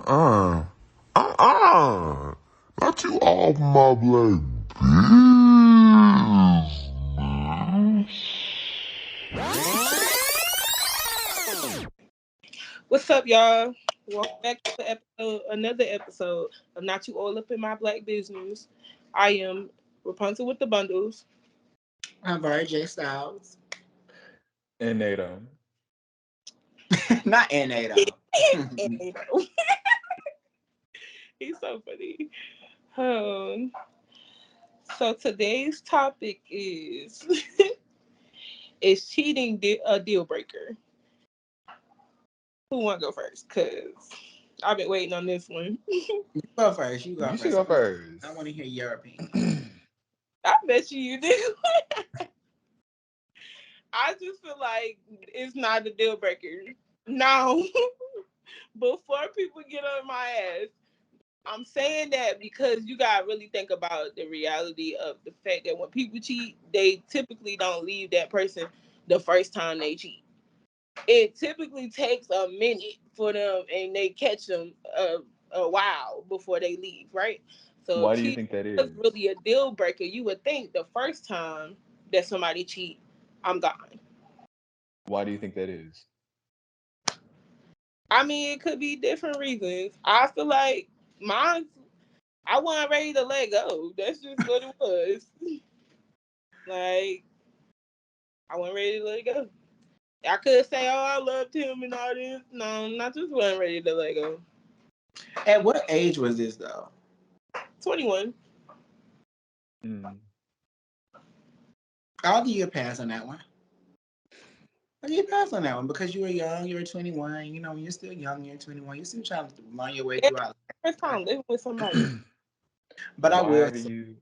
Not you off my black business. What's up, y'all? Welcome back to another episode of Not You All Up in My Black Business. I am Rapunzel with the bundles. I'm very J Styles. And NATO. Not in NATO. He's so funny. So today's topic is is cheating a deal breaker? Who want to go first? Cause I've been waiting on this one. You go first. You go You should first. go first. I want to hear your opinion. I bet you do. I just feel like it's not a deal breaker. Now, before people get on my ass, I'm saying that because you gotta really think about the reality of the fact that when people cheat, they typically don't leave that person the first time they cheat. It typically takes a minute for them, and they catch them a while before they leave, right? So Why if do you cheating think that is is? really a deal breaker, you would think the first time that somebody cheat, I'm gone. Why do you think that is? I mean, it could be different reasons. I feel like mine, I wasn't ready to let go. That's just what it was. Like, I wasn't ready to let it go. I could say, oh, I loved him and all this. No, I just wasn't ready to let go. At what age was this, though? 21. I'll give you a pass on that one. I'll give you a pass on that one because you were young. You were 21. You know, when you're still young, you're 21. You're still trying to learn your way throughout. First time living with somebody. But I will Why do say, you?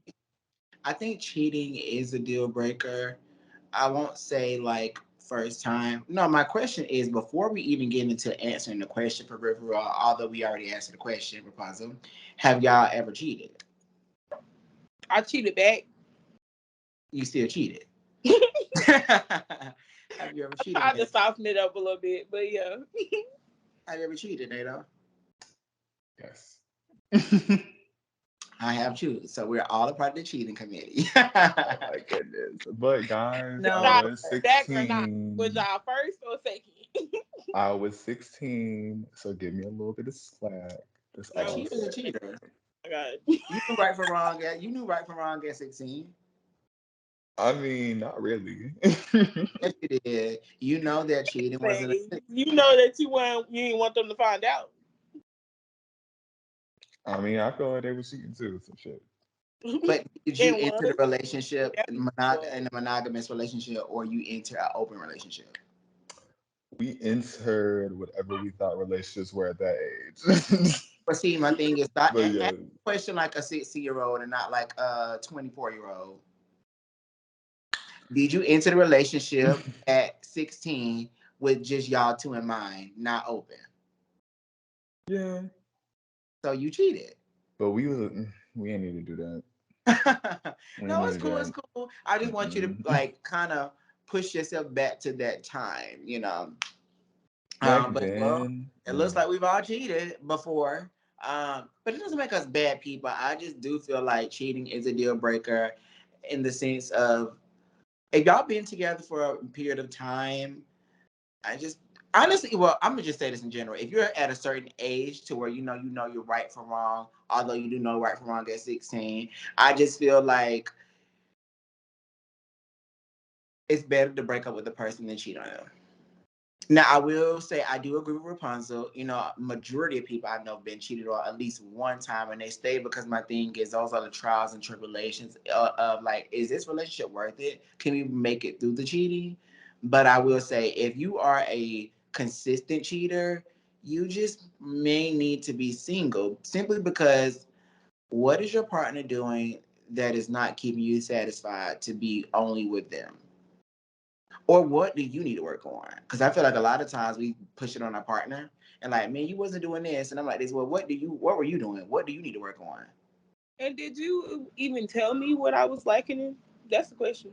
I think cheating is a deal breaker. I won't say like first time. No, my question is before we even get into answering the question for real, although we already answered the question, Rapunzel, have y'all ever cheated? I cheated back. You still cheated? Have you ever I cheated? tried to soften it up a little bit, but yeah. Have you ever cheated, Nato? Yes. I have too. So we're all a part of the cheating committee. Oh my goodness. But guys, No. I was Back or not? 16. Was y'all first or second? I was 16, so give me a little bit of slack. That's A all. cheater's a cheater. Oh my God. You knew right from wrong. You knew right from wrong at 16. I mean, not really. Yes, you did. You know that cheating wasn't. You know that you didn't want them to find out. I mean, I feel like they were cheating too, some shit. But did you It enter the was. relationship Yeah. in a monogamous relationship, or you enter an open relationship? We entered whatever we thought relationships were at that age. But see, my thing is, not But ask yeah, a question like a 60-year-old and not like a 24-year-old. Did you enter the relationship at 16 with just y'all two in mind, not open? yeah. So you cheated. But we ain't need to do that. We ain't No, need it's to do cool. It's that. cool. I just want you to Mm-mm. like kind of push yourself back to that time, you know. Back But well, then, it looks like we've all cheated before. But it doesn't make us bad people. I just do feel like cheating is a deal breaker in the sense of if y'all been together for a period of time, I just honestly, well, I'm gonna just say this in general. If you're at a certain age to where you know you're right from wrong, although you do know right from wrong at 16, I just feel like it's better to break up with the person than cheat on them. Now, I will say I do agree with Rapunzel. You know, majority of people I know have been cheated on at least one time, and they stay because my thing is those are the trials and tribulations of like, is this relationship worth it? Can we make it through the cheating? But I will say, if you are a consistent cheater, you just may need to be single simply because what is your partner doing that is not keeping you satisfied to be only with them? Or what do you need to work on? Because I feel like a lot of times we push it on our partner and like, man, you wasn't doing this. And I'm like this, well, what were you doing? What do you need to work on? And did you even tell me what I was liking? That's the question.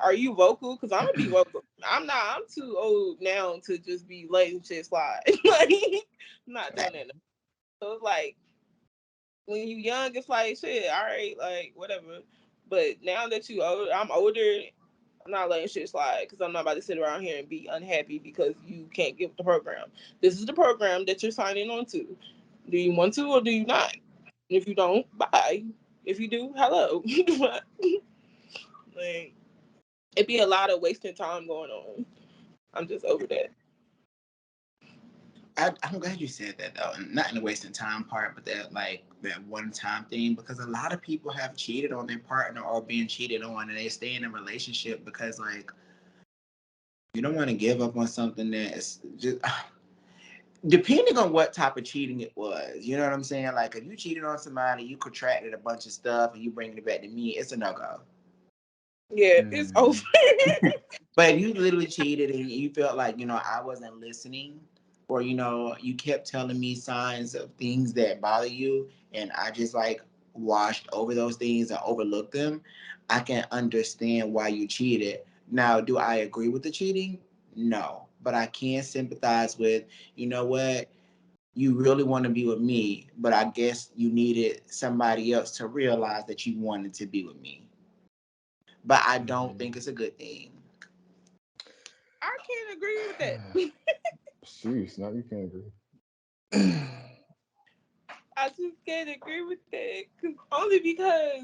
Are you vocal? Because I'm gonna be vocal. I'm too old now to just be letting shit slide. Like, I'm not doing that. So it's like when you young, it's like shit. All right, like whatever. But now that I'm older. I'm not letting shit slide because I'm not about to sit around here and be unhappy because you can't get the program. This is the program that you're signing on to. Do you want to or do you not? If you don't, bye. If you do, hello. Like, it'd be a lot of wasting time going on. I'm just over that. I'm glad you said that though, and not in the wasting time part, but that one time thing, because a lot of people have cheated on their partner or being cheated on, and they stay in a relationship because like you don't want to give up on something that's just depending on what type of cheating it was. You know what I'm saying? Like if you cheated on somebody, you contracted a bunch of stuff, and you bring it back to me, it's a no go. Yeah, it's over. Mm. But if you literally cheated and you felt like, I wasn't listening, or, you kept telling me signs of things that bother you, and I just like washed over those things and overlooked them, I can understand why you cheated. Now, do I agree with the cheating? No. But I can sympathize with, you know what? You really want to be with me, but I guess you needed somebody else to realize that you wanted to be with me. But I don't think Mhm. it's a good thing. I can't agree with that. Jeez, now you can't agree. I just can't agree with that. Only because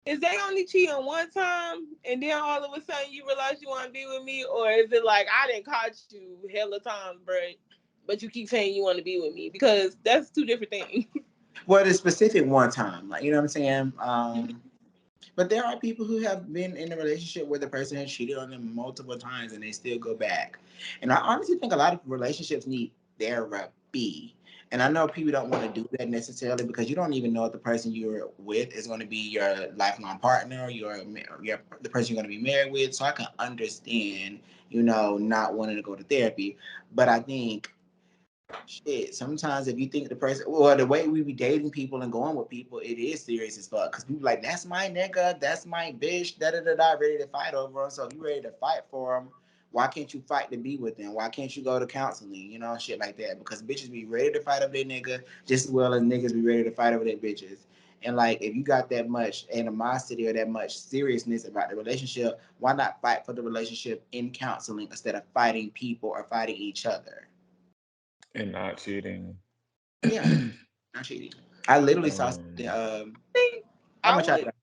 is they only cheating one time and then all of a sudden you realize you want to be with me, or is it like I didn't caught you hella times, bro, but you keep saying you want to be with me? Because that's two different things. Well, the specific one time, like, you know what I'm saying? But there are people who have been in a relationship where the person has cheated on them multiple times and they still go back. And I honestly think a lot of relationships need therapy. And I know people don't want to do that necessarily because you don't even know if the person you're with is going to be your lifelong partner, your the person you're going to be married with. So I can understand, not wanting to go to therapy. But I think shit, sometimes if you think the person, well, the way we be dating people and going with people, it is serious as fuck. Cause people like, that's my nigga, that's my bitch, da da da da, ready to fight over them. So if you ready to fight for them, why can't you fight to be with them? Why can't you go to counseling? Shit like that. Because bitches be ready to fight over their nigga just as well as niggas be ready to fight over their bitches. And like, if you got that much animosity or that much seriousness about the relationship, why not fight for the relationship in counseling instead of fighting people or fighting each other? And not cheating. Yeah. Not cheating. I literally saw something. um, I think How I much I would. got?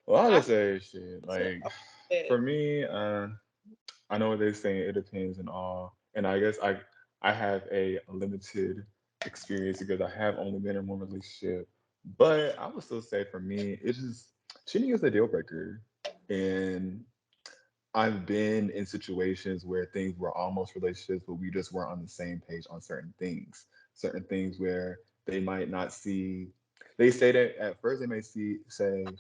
well, I'll I just say shit. to Like that. for me, I know what they're saying. It depends and all, and I guess I have a limited experience because I have only been in one relationship. But I would still say for me, it's just cheating is a deal breaker, and I've been in situations where things were almost relationships, but we just weren't on the same page on certain things. Certain things where they might not see. They say that at first they may say,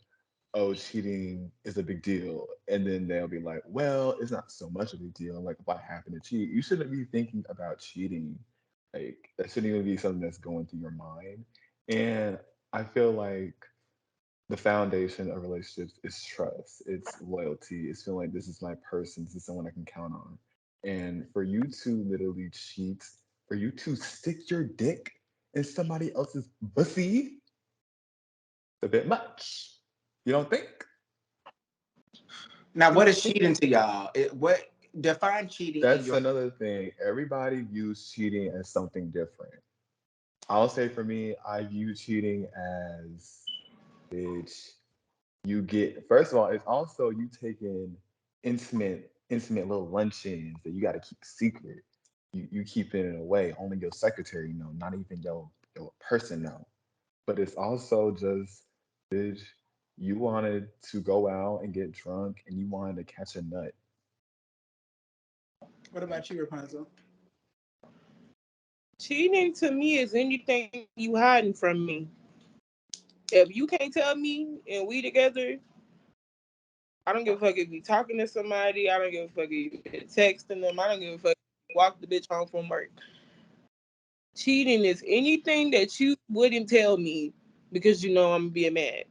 "Oh, cheating is a big deal," and then they'll be like, "Well, it's not so much of a big deal. Like, what happened to cheat? You shouldn't be thinking about cheating. Like, that shouldn't even be something that's going through your mind." And I feel like the foundation of relationships is trust, it's loyalty, it's feeling like this is my person, this is someone I can count on. And for you to literally cheat, for you to stick your dick in somebody else's pussy, it's a bit much. You don't think? Now, You what don't is think? cheating to y'all? What define cheating in That's your? another thing. Everybody views cheating as something different. I'll say for me, I view cheating as bitch. You get first of all, it's also you taking intimate little luncheons that you got to keep secret. You keep it away. Only your secretary know, not even your person know. But it's also just bitch. You wanted to go out and get drunk, and you wanted to catch a nut. What about you, Rapunzel? Cheating to me is anything you hiding from me. If you can't tell me and we together, I don't give a fuck if you talking to somebody. I don't give a fuck if you texting them. I don't give a fuck if you walk the bitch home from work. Cheating is anything that you wouldn't tell me because you know I'm being mad.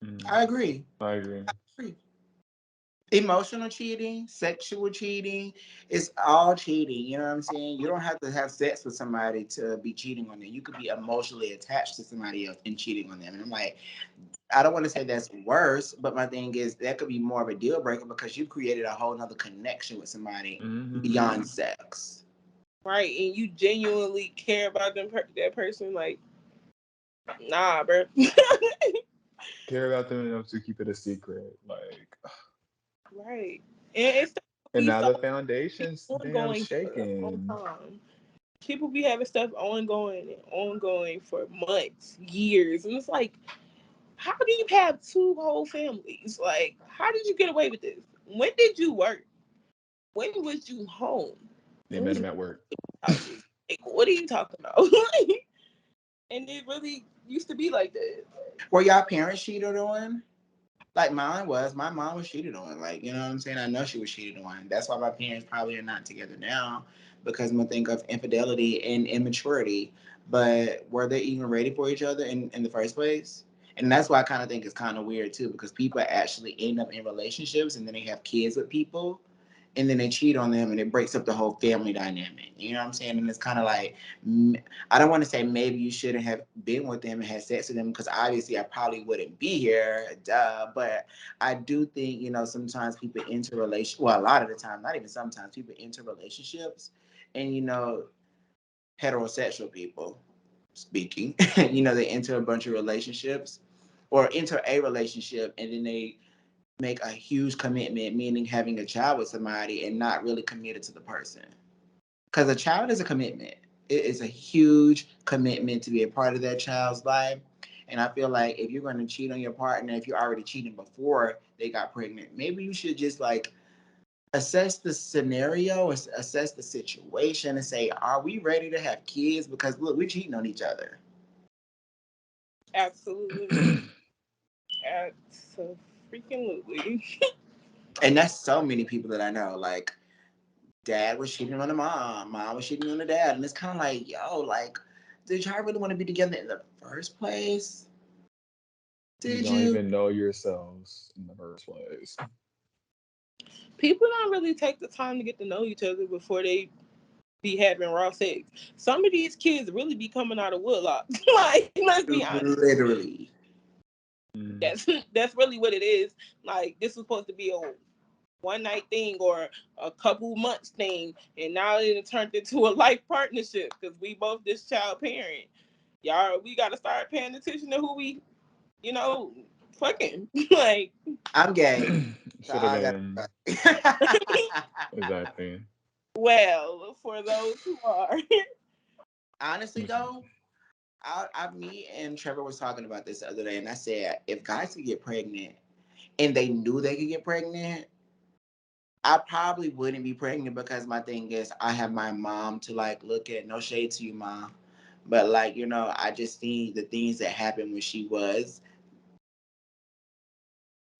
I Mm, agree. I agree. I agree. Emotional cheating, sexual cheating, it's all cheating. You know what I'm saying? You don't have to have sex with somebody to be cheating on them. You could be emotionally attached to somebody else and cheating on them. And I'm like, I don't want to say that's worse, but my thing is that could be more of a deal breaker because you created a whole nother connection with somebody Hmm. beyond sex. right? And you genuinely care about that person, like, nah, bro. Care about them enough to keep it a secret. Like, Right. And it's and be now so the foundation's damn ongoing for a long shaking. time. People be having stuff ongoing and ongoing for months, years, and it's like, how do you have two whole families? Like, how did you get away with this? When did you work? When was you home? They When met was him you at work. at houses? Like, what are you talking about? And it really used to be like that. Were y'all parents cheated on? Like mine was. My mom was cheated on. Like, you know what I'm saying? I know she was cheated on. That's why my parents probably are not together now because when I think of infidelity and immaturity. But were they even ready for each other in the first place? And that's why I kind of think it's kind of weird too because people actually end up in relationships and then they have kids with people and then they cheat on them and it breaks up the whole family dynamic. You know what I'm saying? And it's kind of like, I don't want to say maybe you shouldn't have been with them and had sex with them because obviously I probably wouldn't be here, duh. But I do think, sometimes people enter well, a lot of the time, not even sometimes, people enter relationships and, heterosexual people speaking, they enter a bunch of relationships or enter a relationship and then they make a huge commitment, meaning having a child with somebody and not really committed to the person. Because a child is a commitment. It is a huge commitment to be a part of that child's life. And I feel like if you're going to cheat on your partner, if you're already cheating before they got pregnant, maybe you should just like assess the scenario, assess the situation, and say, are we ready to have kids? Because look, we're cheating on each other. Absolutely. Absolutely. And that's so many people that I know. Like, dad was cheating on the mom, mom was cheating on the dad. And it's kind of like, yo, like, did y'all really want to be together in the first place? You Did don't you? even know yourselves in the first place. People don't really take the time to get to know each other before they be having raw sex. Some of these kids really be coming out of woodlock. Like, let's be honest. Literally. Mm. That's that's really what it is. Like, this was supposed to be a one night thing or a couple months thing, and now it turned into a life partnership because we both this child parent. Y'all, we gotta start paying attention to who we, you know, fucking. Like, I'm gay. So Should have I been got. exactly. well, for those who are. Honestly, though, me and Trevor was talking about this the other day, and I said if guys could get pregnant and they knew they could get pregnant, I probably wouldn't be pregnant because my thing is I have my mom to like look at. No shade to you, mom, but like I just see the things that happened when she was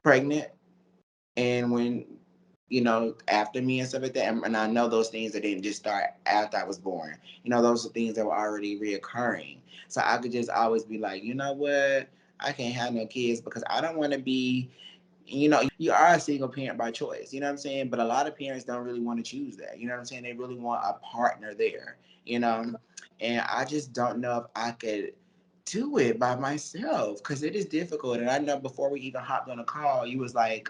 pregnant and when after me and stuff like that. And I know those things that didn't just start after I was born. Those are things that were already reoccurring. So I could just always be like, you know what? I can't have no kids because I don't want to be. You are a single parent by choice. You know what I'm saying? But a lot of parents don't really want to choose that. You know what I'm saying? They really want a partner there. You know, and I just don't know if I could do it by myself because it is difficult. And I know before we even hopped on a call, you was like,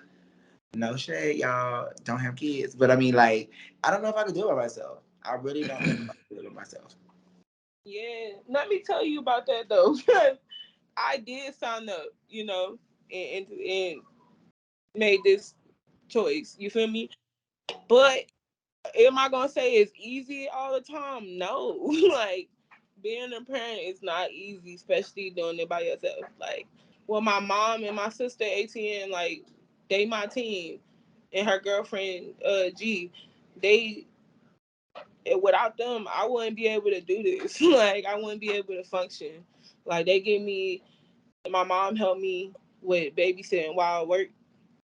no shade, y'all don't have kids. But I mean, like, I don't know if I could do it by myself. I really don't know if I could do it by myself. Yeah, let me tell you about that though. Because I did sign up, and made this choice. You feel me? But am I gonna say it's easy all the time? No. Like, being a parent is not easy, especially doing it by yourself. Like, well, my mom and my sister ATN, like, they my team, and her girlfriend G, they, without them, I wouldn't be able to do this. Like, I wouldn't be able to function. Like, they give me, my mom helped me with babysitting while I work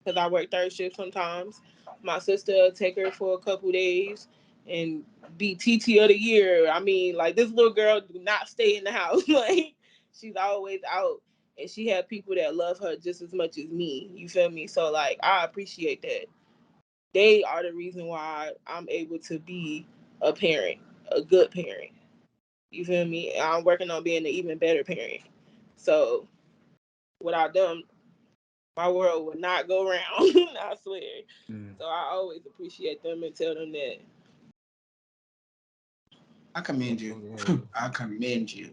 because I work third shift sometimes. My sister take her for a couple days and be TT of the year. I mean, like, this little girl do not stay in the house. Like, she's always out, and she had people that love her just as much as me. You feel me? So, like, I appreciate that. They are the reason why I'm able to be a parent, a good parent. You feel me? I'm working on being an even better parent. So without them, my world would not go round. I swear. Mm. So I always appreciate them and tell them that. I commend That's you. so good. I commend you.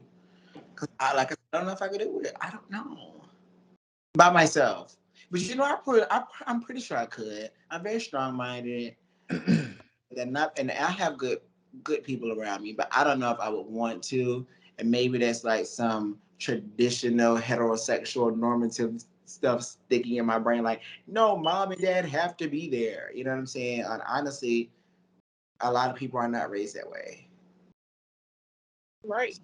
Cause I don't know if I could do it. I don't know by myself. But you know, I'm pretty sure I could. I'm very strong minded. And I have good people around me, but I don't know if I would want to. And maybe that's like some traditional heterosexual normative stuff sticking in my brain. Like, no, mom and dad have to be there. You know what I'm saying? And honestly, a lot of people are not raised that way. Right.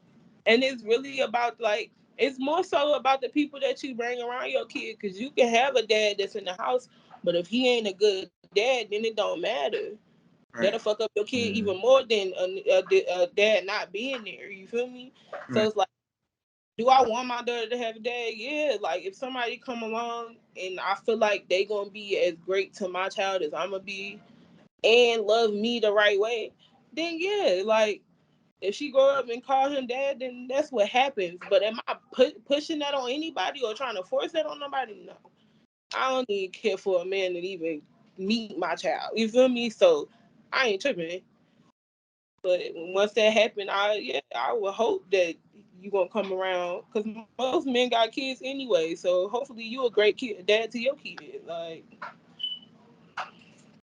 And it's really about like it's more so about the people that you bring around your kid because you can have a dad that's in the house, but if he ain't a good dad, then it don't matter. That'll Right. fuck up your kid even Mm. more than a dad not being there. You feel me? So Right. it's like, do I want my daughter to have a dad? Yeah. Like if somebody come along and I feel like they gonna be as great to my child as I'm gonna be and love me the right way, then yeah, like if she grow up and call him dad, then that's what happens. But am I pushing that on anybody or trying to force that on nobody? No. I don't even care for a man to even meet my child. You feel me? So I ain't tripping. But once that happened, I would hope that you gonna come around because most men got kids anyway. So hopefully you a great kid, dad to your kid. Like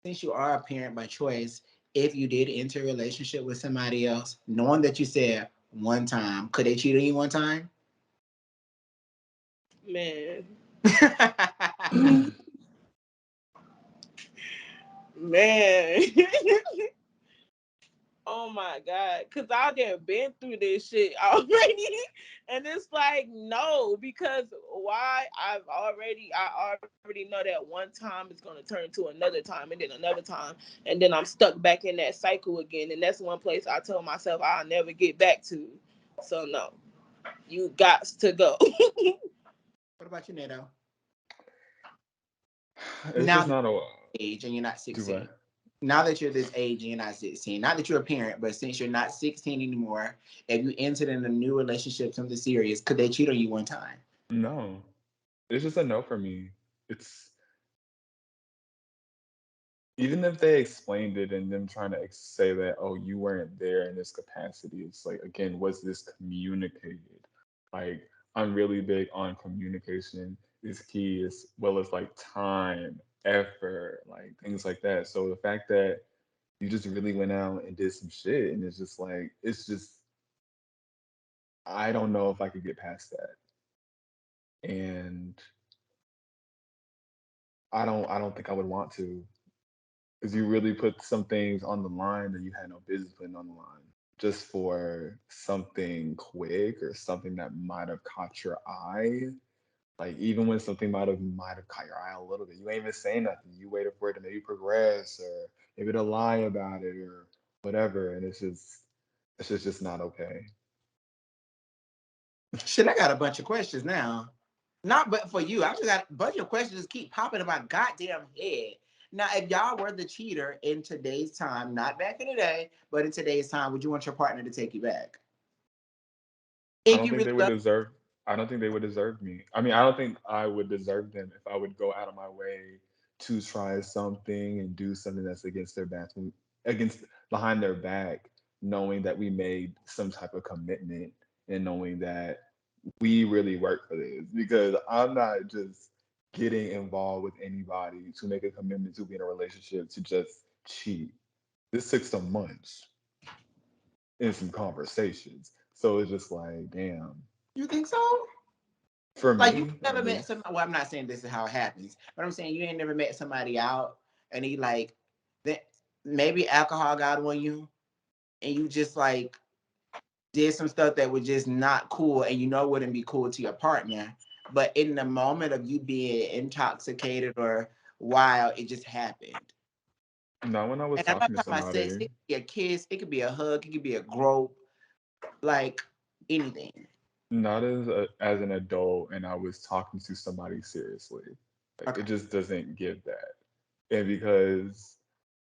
Since you are a parent by choice, if you did enter a relationship with somebody else, knowing that you said one time, could they cheat on you one time? man, I man. Oh my God, cause I done been through this shit already, and it's like no, because why? I already know that one time is gonna turn to another time, and then another time, and then I'm stuck back in that cycle again, and that's one place I told myself I'll never get back to. So no, you got to go. What about you, Nato? It's Now just that not a you're age and you're not do 16. what? Now that you're this age and you're not 16, not that you're a parent, but since you're not 16 anymore, if you entered in a new relationship, something serious, could they cheat on you one time? No. It's just a no for me. It's even if they explained it and them trying to say that, oh, you weren't there in this capacity, it's like, again, was this communicated? Like, I'm really big on communication is key, as well as like time, effort, like things like that. So the fact that you just really went out and did some shit, and it's just like, it's just, I don't know if I could get past that. And I don't think I would want to, because you really put some things on the line that you had no business putting on the line just for something quick or something that might have caught your eye. Like even when something might have caught your eye a little bit, you ain't even saying nothing. You waited for it to maybe progress or maybe to lie about it or whatever, and it's just not okay. Shit, I got a bunch of questions now. Not but for you. I just got a bunch of questions just keep popping in my goddamn head. Now, if y'all were the cheater in today's time, not back in the day, but in today's time, would you want your partner to take you back? I If don't you think really they would love deserve. I don't think they would deserve me. I mean, I don't think I would deserve them if I would go out of my way to try something and do something that's against their back, against behind their back, knowing that we made some type of commitment and knowing that we really work for this. Because I'm not just getting involved with anybody to make a commitment to be in a relationship to just cheat. This took some months and some conversations. So it's just like, damn. you think so? For Like you me, never at met least. some well, I'm not saying this is how it happens, but I'm saying you ain't never met somebody out and he like that maybe alcohol got on you and you just like did some stuff that was just not cool and you know wouldn't be cool to your partner. But in the moment of you being intoxicated or wild, it just happened. Not when I was And I'm not talking to talking about sex, somebody. it could be a kiss, it could be a hug, it could be a grope, like anything. Not as an adult, and I was talking to somebody seriously. Like it Okay. just doesn't give that, and because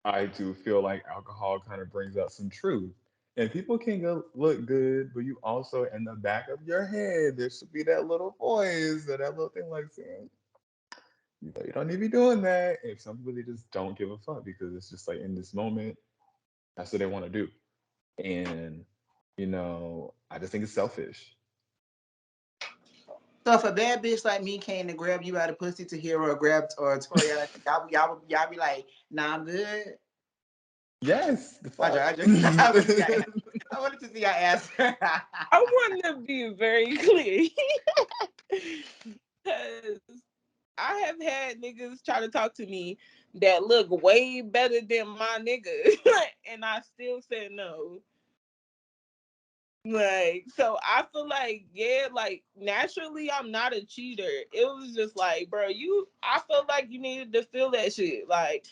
I do feel like alcohol kind of brings out some truth. And people can go look good, but you also in the back of your head, there should be that little voice or that little thing like saying, you know, you don't need to be doing that. If some people they just don't give a fuck because it's just like in this moment, that's what they want to do. And I just think it's selfish. So if a bad bitch like me came to grab you out of pussy to hear or grab or Toya, y'all be like, nah, I'm good. Yes, the fuck. I wanted to see your answer. I want to be very clear because I have had niggas try to talk to me that look way better than my nigga, and I still said no. Like, so I feel like, yeah, like naturally I'm not a cheater. It was just like, bro, I felt like you needed to feel that shit. Like,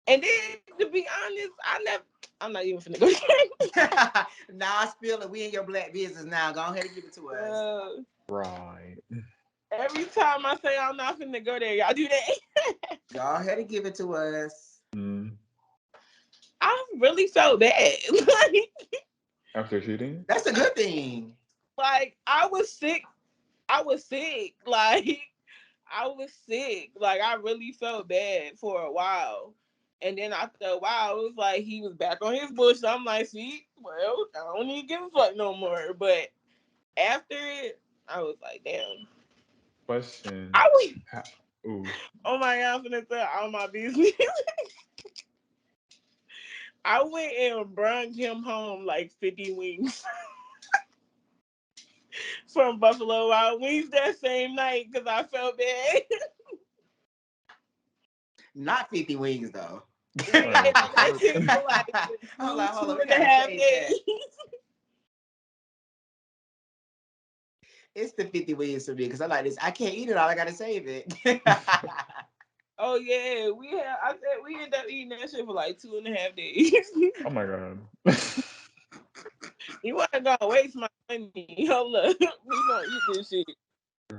and then to be honest, I'm not even finna go there. Now I spill it. We in your black business now. Go ahead and give it to us. Right. Every time I say I'm not finna go there, y'all do that. Go ahead and give it to us. Mm. I really felt bad. After cheating? That's a good thing. Like I was sick. I was sick. Like I was sick. Like I really felt bad for a while. And then after a while, it was like he was back on his bush. So I'm like, see, well, I don't need to give a fuck no more. But after it, I was like, damn. Question. I was, Ooh. oh my God, I'm finna tell all my business. I went and brought him home like 50 wings from Buffalo Wild Wings that same night because I felt bad. Not 50 wings though. And I left him for like Hold on, two we and a gotta half change days. that. It's the 50 wings for me because I like this. I can't eat it all. I gotta save it. Oh yeah, I said we ended up eating that shit for like 2.5 days. Oh my god. You wasn't gonna waste my money. Hold up, we gonna eat this shit.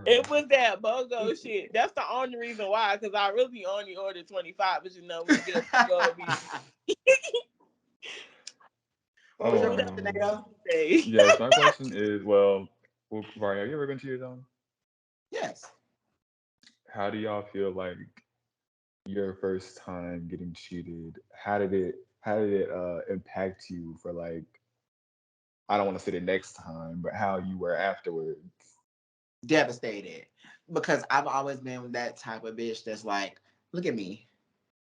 It was that BOGO shit. That's the only reason why, because I really only ordered 25, but when you get BOGO, it'll be. What was your question, Nato? Yes, my question is, Varya, have you ever been cheated on? Yes. How do y'all feel like your first time getting cheated? How did it impact you for like I don't want to say the next time, but how you were afterwards? Devastated. Because I've always been that type of bitch that's like, look at me.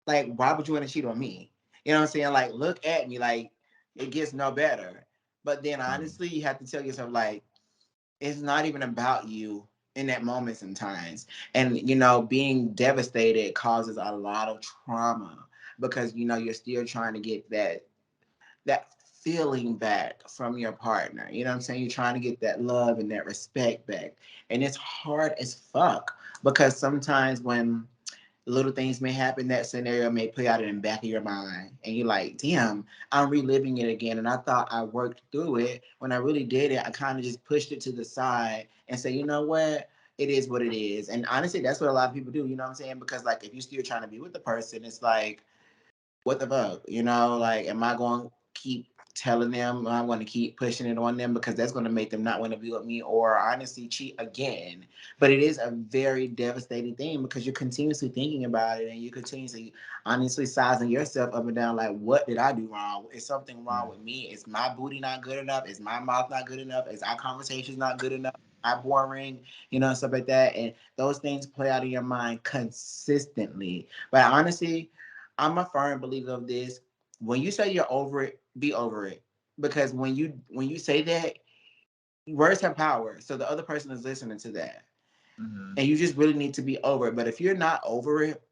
Like, why would you want to cheat on me? You know what I'm saying? Like, look at me. Like, it gets no better. But then Mm. honestly, you have to tell yourself, like, it's not even about you in that moment sometimes. And, being devastated causes a lot of trauma because, you're still trying to get that feeling back from your partner. You know what I'm saying? You're trying to get that love and that respect back. And it's hard as fuck because sometimes when little things may happen, that scenario may play out in the back of your mind. And you're like, damn, I'm reliving it again. And I thought I worked through it. When I really did it, I kind of just pushed it to the side and say, you know what? It is what it is. And honestly, that's what a lot of people do. You know what I'm saying? Because like if you're still trying to be with the person, it's like, what the fuck? Like, am I going to keep telling them? Am I going to keep pushing it on them because that's going to make them not want to be with me or honestly cheat again? But it is a very devastating thing because you're continuously thinking about it and you continuously honestly sizing yourself up and down like, what did I do wrong? Is something wrong with me? Is my booty not good enough? Is my mouth not good enough? Is our conversations not good enough? Am I boring? Stuff like that. And those things play out in your mind consistently. But honestly, I'm a firm believer of this. When you say you're over it, be over it. Because when you say that, words have power. So the other person is listening to that. Mm-hmm. And you just really need to be over it. But if you're not over it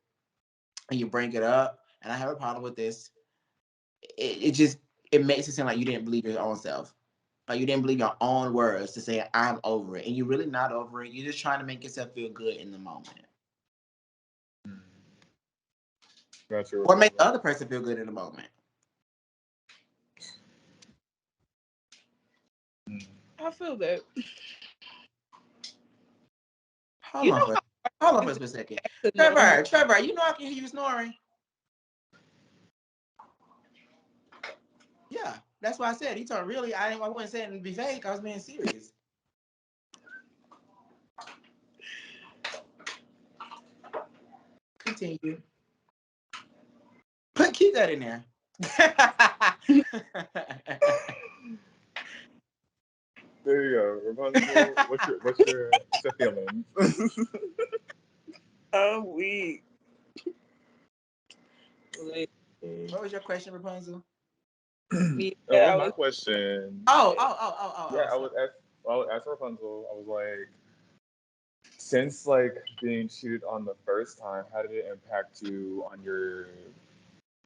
and you bring it up, and I have a problem with this, it makes it seem like you didn't believe your own self. Like you didn't believe your own words to say I'm over it. And you're really not over it. You're just trying to make yourself feel good in the moment. Got your Or make the rebuttal. other person feel good in the moment. Mm. I feel that. Hold You on know for how hold on hard for a it second. is to know who. Trevor, I can hear you snoring. Yeah, that's why I said he turned really. I wasn't saying it to be fake. I was being serious. Continue. Keep that in there. There you go, Rapunzel. What's your feelings? I'm weak. What was your question, Rapunzel? Yeah, Well, I my was. question, Oh. yeah, I was asked Rapunzel. I was like, since like being cheated on the first time, how did it impact you on your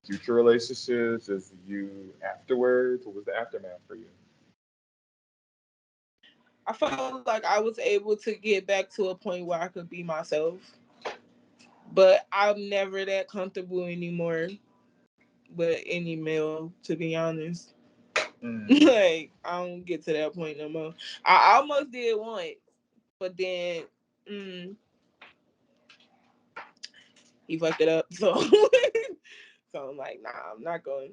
future relationships? Just you afterwards? What was the aftermath for you? I felt like I was able to get back to a point where I could be myself, but I'm never that comfortable anymore with any male, to be honest. Mm. Like, I don't get to that point no more. I almost did once, but then mm, he fucked it up. So, so I'm like, nah, I'm not going.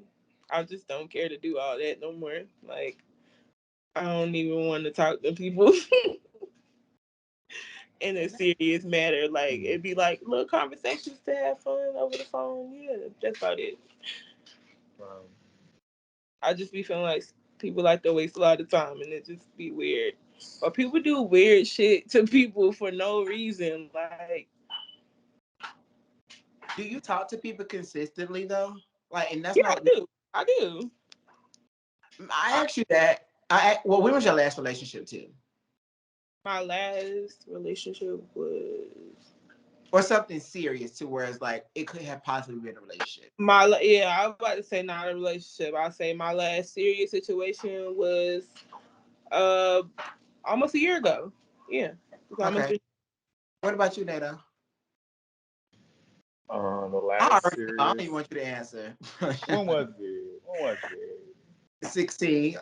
I just don't care to do all that no more. Like, I don't even want to talk to people in a serious matter. Like, Mm. it'd be like little conversations to have fun over the phone. Yeah, that's about it. Um, I just be feeling like people like to waste a lot of time, and it just be weird. Or people do weird shit to people for no reason. Like, Do you talk to people consistently though? Like, and that's yeah, I not. do. I do. I asked you that. Well, when was your last relationship too, My last relationship was or something serious too, where it's like it could have possibly been a relationship? yeah. I was about to say not a relationship. I say my last serious situation was uh almost a year ago. Yeah, it's almost Okay. been. What about you, Nato? the I last already know. I don't even serious. want you to answer. When was it? When was it? 16.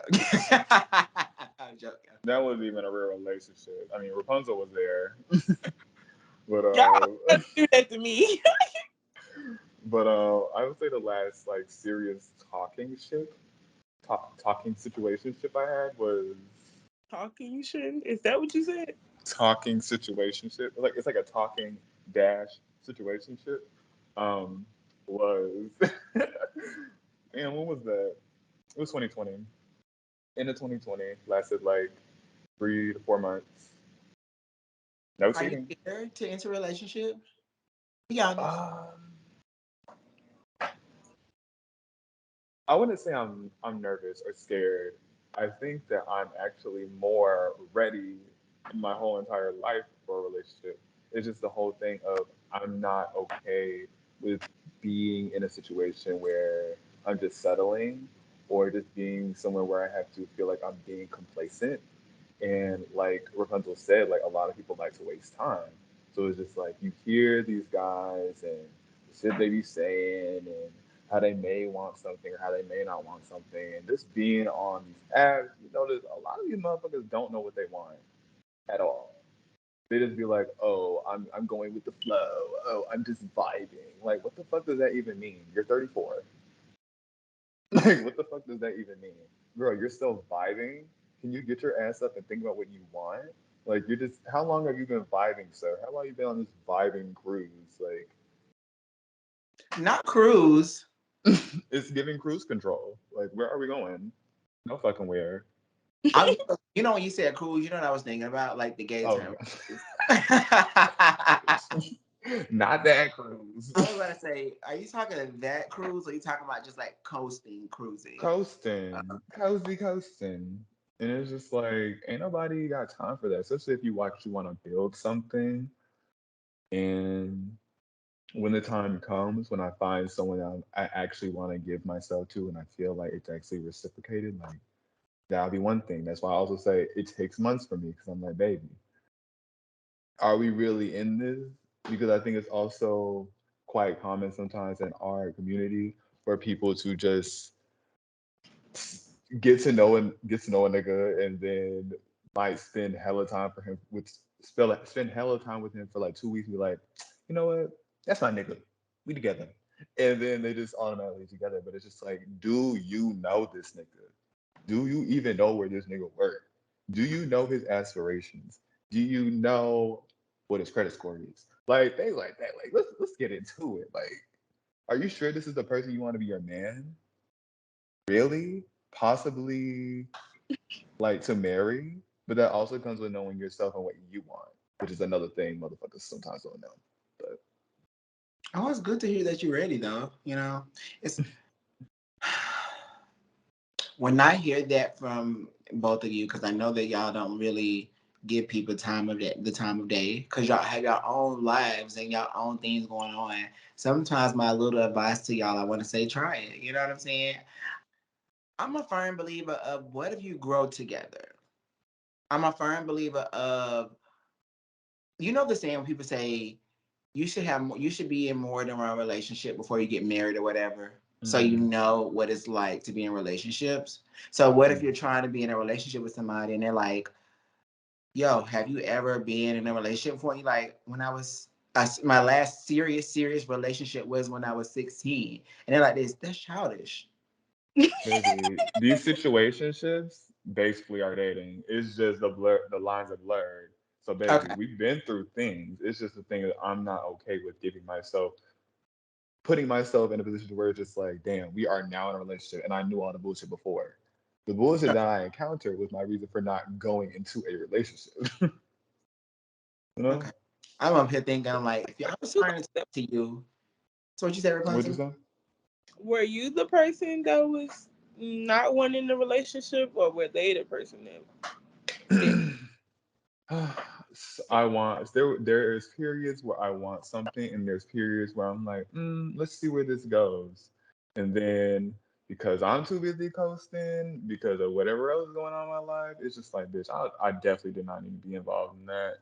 I'm joking. That wasn't even a real relationship. I mean, Rapunzel was there, but Y'all do that to me. I would say the last like serious talking situationship I had was Talking you shouldn't. Is that what you said? talking situationship. It's like a talking dash situationship. Um, was and when was that? It was 2020. End of 2020, lasted like 3 to 4 months. No Are you cheating. scared to enter a relationship? Be honest. Um, I wouldn't say I'm nervous or scared. I think that I'm actually more ready in my whole entire life for a relationship. It's just the whole thing of I'm not okay with being in a situation where I'm just settling or just being somewhere where I have to feel like I'm being complacent. And like Rapunzel said, like a lot of people like to waste time. So it's just like you hear these guys and the shit they be saying and how they may want something or how they may not want something. And just being on these apps, you notice a lot of these motherfuckers don't know what they want at all. They just be like, oh, I'm going with the flow. Oh, I'm just vibing. Like, what the fuck does that even mean? You're 34. Like, what the fuck does that even mean? Girl, you're still vibing? Can you get your ass up and think about what you want? Like, you're just, how long have you been vibing, sir? How long have you been on this vibing cruise? Like, Not cruise. it's giving cruise control. Like, where are we going? No fucking where. I, when you said cruise, you know what I was thinking about? Like the gay Oh, term. Cruise. not that cruise. I was about to say, are you talking that cruise or are you talking about just like coasting, cruising? Coasting, cozy coasting. And it's just like, ain't nobody got time for that, especially if you actually want to build something. And when the time comes, when I find someone I actually want to give myself to, and I feel like it's actually reciprocated, like that'll be one thing. That's why I also say it takes months for me because I'm like, baby, are we really in this? Because I think it's also quite common sometimes in our community for people to just get to know a nigga and then might spend hella time for him with spend hella time with him for like 2 weeks and be like, you know what? That's my nigga. We together. and then they just automatically together. But it's just like, do you know this nigga? Do you even know where this nigga work? Do you know his aspirations? Do you know what his credit score is? Like things like that. Like let's get into it. Like, are you sure this is the person you want to be your man? Really? Possibly like to marry? But that also comes with knowing yourself and what you want, which is another thing motherfuckers sometimes don't know. But Oh, it's good to hear that you're ready, though. It's when I hear that from both of you, because I know that y'all don't really give people the time of day, because y'all have your own lives and your own things going on. Sometimes my little advice to y'all, I want to say, try it. You know what I'm saying? I'm a firm believer of what if you grow together? I'm a firm believer of, the saying when people say you should be in more than one relationship before you get married or whatever. So you mm, know what it's like to be in relationships. So what if mm, you're trying to be in a relationship with somebody and they're like, "Yo, have you ever been in a relationship before?" You like, when my last serious relationship was when I was 16, and they're like, "This that's childish." baby, these situationships basically are dating. It's just the lines are blurred. So baby, Okay, we've been through things. It's just the thing that I'm not okay with putting myself in a position where it's just like, damn, we are now in a relationship and I knew all the bullshit before. The bullshit that I encountered was my reason for not going into a relationship. You know? okay. I'm up here thinking, I'm like, if I was You trying to like talk to you, so what you said, What'd you Rapunzel? say? were you the person that was not wanting the relationship, or were they the person that did? I want there is periods where I want something and there's periods where I'm like, let's see where this goes. And then because I'm too busy coasting, because of whatever else is going on in my life, it's just like, bitch, I definitely did not need to be involved in that.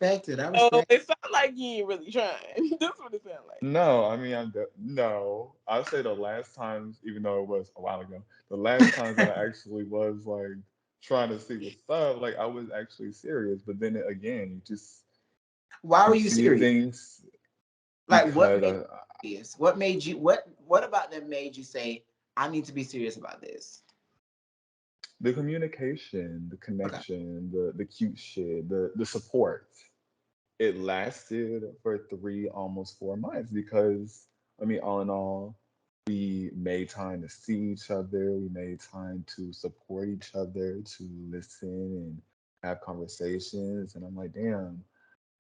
Respect it. I Oh, respect. it sounds like you ain't really trying. That's what it sounds like. No, I mean no. I say the last times, even though it was a while ago, the last times that I actually was like trying to see what's up, like I was actually serious. But then again, Why were you you see serious? things Like, what because made you serious? What made you? What about them made you say, "I need to be serious about this"? the communication, the Okay. connection, the cute shit, the support. It lasted for 3 almost 4 months because I mean, all in all, we made time to see each other. We made time to support each other, to listen and have conversations. And I'm like, damn,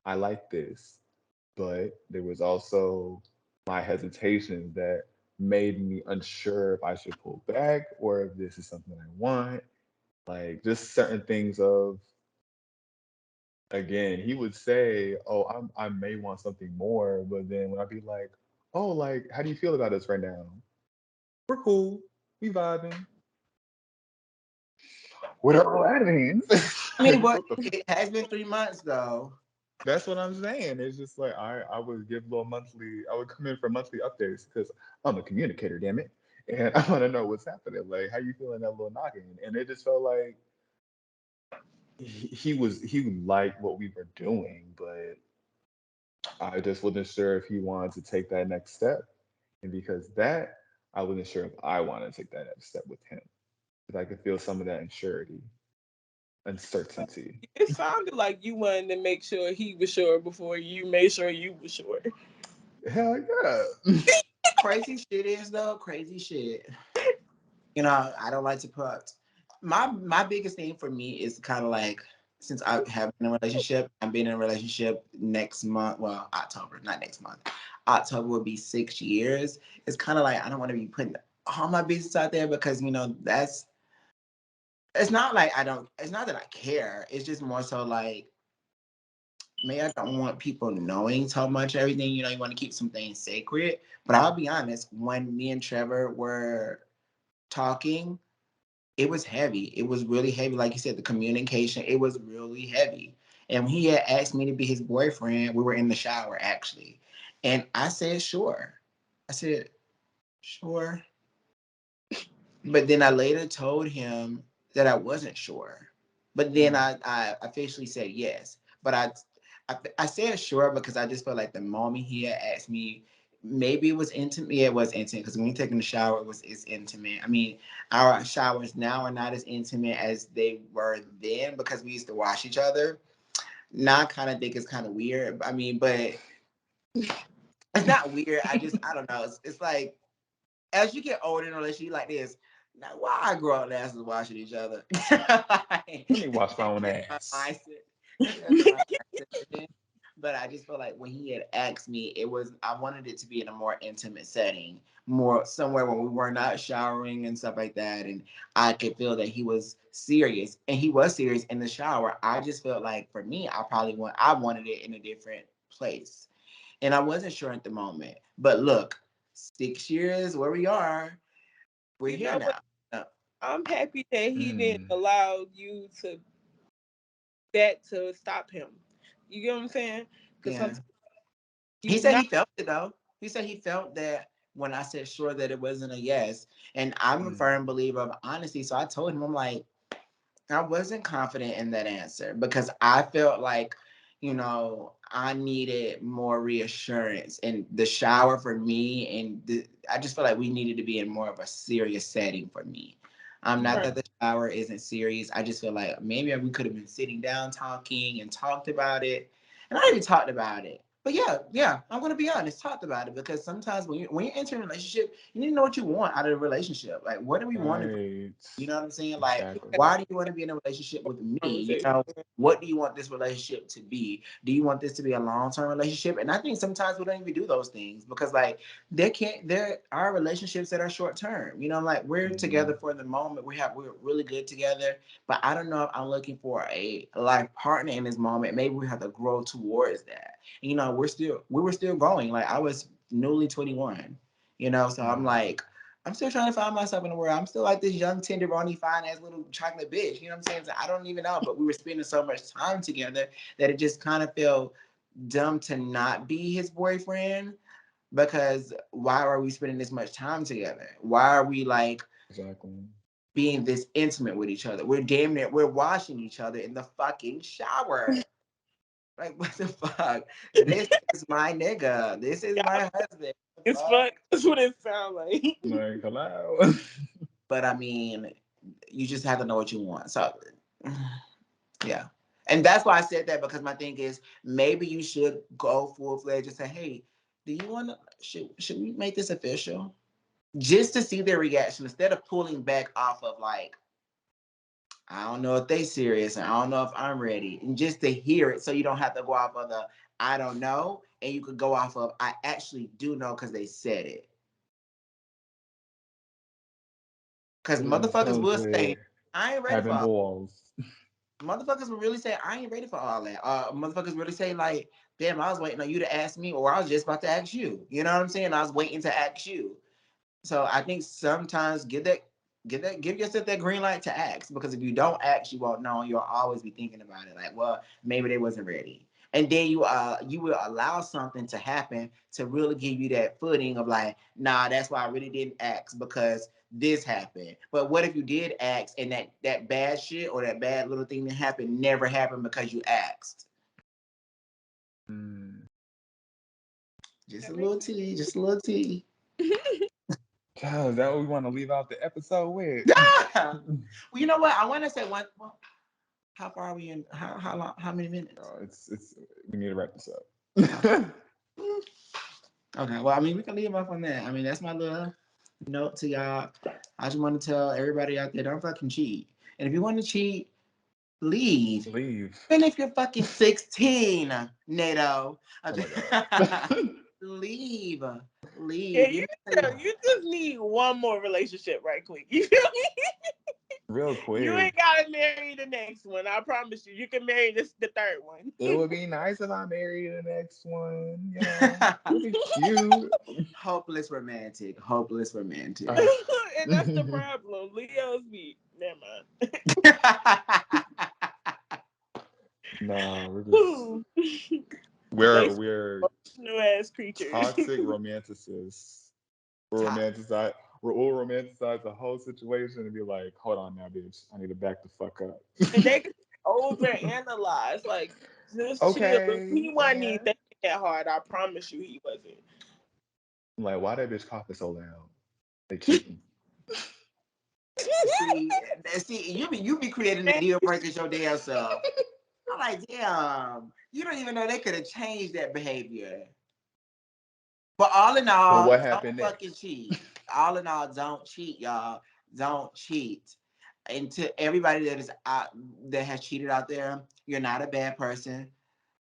I like this. But there was also my hesitations that made me unsure if I should pull back or if this is something I want. Like just certain things of again, he would say, "Oh, I may want something more," but then when I'd be like, "Oh, like, how do you feel about us right now? We're cool, we vibing, whatever that means." I mean, Like, but what the? it has been 3 months though. That's what I'm saying. It's just like I would give little monthly. I would come in for monthly updates because I'm a communicator, damn it, and I want to know what's happening. Like, how you feeling that little knocking? And it just felt like he liked what we were doing, but I just wasn't sure if he wanted to take that next step. And because that, I wasn't sure if I wanted to take that next step with him. Because I could feel some of that uncertainty. It sounded like you wanted to make sure he was sure before you made sure you were sure. Hell yeah. Crazy shit is though. Crazy shit. I don't like to put my biggest thing for me is kind of like, since I have been in a relationship, I'm being in a relationship next month. Well, October, not next month. October will be 6 years. It's kind of like I don't want to be putting all my business out there because that's it's not like I don't. It's not that I care. It's just more so like, maybe I don't want people knowing so much everything. You want to keep some things sacred. But I'll be honest, when me and Trevor were talking, it was heavy. It was really heavy. Like you said, the communication, it was really heavy. And when he had asked me to be his boyfriend, we were in the shower actually. And I said, sure. I said, sure. But then I later told him that I wasn't sure. But then Mm, I officially said yes. But I said sure because I just felt like the moment he had asked me, maybe it was intimate. Yeah, it was intimate because when you're taking a shower, it's intimate. I mean, our showers now are not as intimate as they were then because we used to wash each other. Now I kind of think it's kind of weird. I mean, but it's not weird. I don't know. It's like as you get older in a relationship like this, now why I grow up as washing each other? Like, Let me wash my own my ass. mindset. That's my mindset. But I just feel like when he had asked me, I wanted it to be in a more intimate setting, more somewhere where we were not showering and stuff like that, and I could feel that he was serious, and he was serious in the shower. I just felt like for me, I wanted it in a different place, and I wasn't sure at the moment. But look, 6 years where we are, we're You here know what? now. I'm happy that he didn't Mm, allow you to stop him. You get what I'm saying? Because Yeah. sometimes He you said not he felt it though. He said he felt that when I said sure that it wasn't a yes. And I'm a mm, firm believer of honesty. So I told him, I'm like, I wasn't confident in that answer because I felt like, I needed more reassurance. And the shower for me, I just felt like we needed to be in more of a serious setting for me. Not right. that the shower isn't serious. I just feel like maybe we could have been sitting down talking and talked about it. And I even talked about it. But yeah, I'm gonna be honest, talked about it because sometimes when you enter a relationship, you need to know what you want out of the relationship. Like, what do we want? right. You know what I'm saying? Like, Exactly. why do you want to be in a relationship with me? Conversation. What do you want this relationship to be? Do you want this to be a long-term relationship? And I think sometimes we don't even do those things because like there are relationships that are short-term. Like we're Hmm. together for the moment. We're really good together. But I don't know if I'm looking for a life partner in this moment. Maybe we have to grow towards that. We were still growing. Like I was newly 21. So I'm Hmm. like, I'm still trying to find myself in the world. I'm still like this young tenderoni fine ass little chocolate bitch. You know what I'm saying? So I don't even know, but we were spending so much time together that it just kind of felt dumb to not be his boyfriend because why are we spending this much time together? Why are we like Exactly. being this intimate with each other? We're washing each other in the fucking shower. Like what the fuck? This is my nigga. This is Yeah, my husband. What the it's fuck? fun. That's what it sounds like. Like, hello. But I mean, you just have to know what you want. So yeah. And that's why I said that because my thing is maybe you should go full fledged and say, hey, do you want to, should we make this official? Just to see their reaction instead of pulling back off of like, I don't know if they serious and I don't know if I'm ready. And just to hear it so you don't have to go off of the I don't know. And you could go off of I actually do know because they said it. Because It motherfuckers comes will say, with I ain't ready for having all. balls. Motherfuckers will really say, I ain't ready for all that. Motherfuckers really say, like, damn, I was waiting on you to ask me, or I was just about to ask you. You know what I'm saying? I was waiting to ask you. So I think sometimes give yourself that green light to ask because if you don't ask, you won't know. You'll always be thinking about it, like, well, maybe they wasn't ready. And then you will allow something to happen to really give you that footing of like, nah, that's why I really didn't ask because this happened. But what if you did ask and that bad shit or that bad little thing that happened never happened because you asked? Mm. Just a That makes little tea, just a little tea. God, is that what we want to leave out the episode with? Well, you know what? I want to say one. Well, how far are we in? How long? How many minutes? It's we need to wrap this Oh, up. okay. Well, I mean, we can leave off on that. I mean, that's my little note to y'all. I just want to tell everybody out there, don't fucking cheat. And if you want to cheat, leave. Leave. Even if you're fucking 16, NATO. Oh my god. Leave. Yeah, Leave. you just need one more relationship right quick. You feel me? Real You quick. ain't gotta marry the next one. I promise you. You can marry the third one. It would be nice if I married the next one. It would be cute. Hopeless romantic. Hopeless romantic. Uh, And that's the problem. Leo's be never mind. nah, we're just Whew. we're They we're emotional ass creatures. toxic romanticists. We're Top. romanticize. We're all romanticize the whole situation and be like, hold on now, bitch. I need to back the fuck up. And they can overanalyze. Like Just chill. Okay. He wasn't even And thinking that hard. I promise you, he wasn't. like, why that bitch coughing so loud? They cheating. See, you be creating the deal breakers your damn self. I'm like, damn, you don't even know they could have changed that behavior. But all in But all, what don't happened fucking next? cheat. All in all, don't cheat, y'all. Don't cheat. And to everybody that is out that has cheated out there, you're not a bad person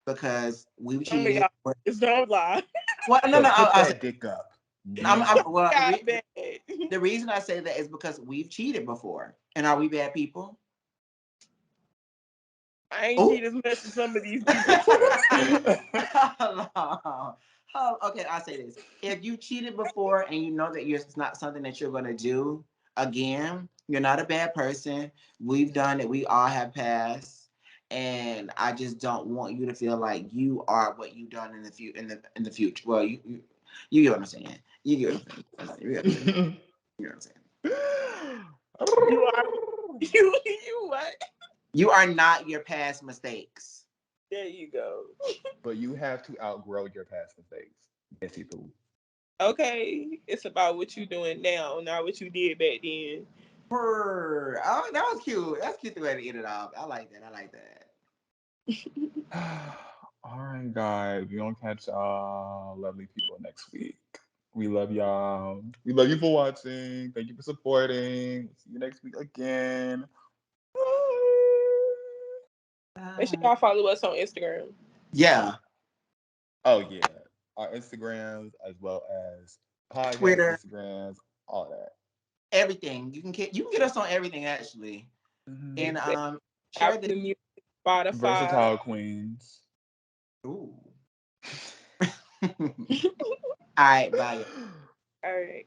because we've Some of cheated. y'all just don't lie. Well, no, no. But put that dick up I'm now. well. Y'all bad. The reason I say that is because we've cheated before, and are we bad people? I ain't Oh. cheat as much as some of these people. Okay, I'll say this. If you cheated before and you know that it's not something that you're going to do again, you're not a bad person. We've done it. We all have passed. And I just don't want you to feel like you are what you've done in the future. Well, you get what I'm saying. You get what I'm saying. You get what I'm saying. You are you what? You are not your past mistakes. There you go. But you have to outgrow your past mistakes. Messy poo. Okay, it's about what you doing now, not what you did back then. Oh, that was cute. That's cute the way to end it off. I like that. I like that. All right, guys. We gonna catch lovely people next week. We love y'all. We love you for watching. Thank you for supporting. See you next week again. Make sure y'all follow us on Instagram. Yeah. Oh yeah. Our Instagrams as well as podcast Twitter, Instagrams, all that. everything. You can get us on everything actually. And share Apple this. Music, Spotify. Versatile Queens. Ooh. All right, bye. All right.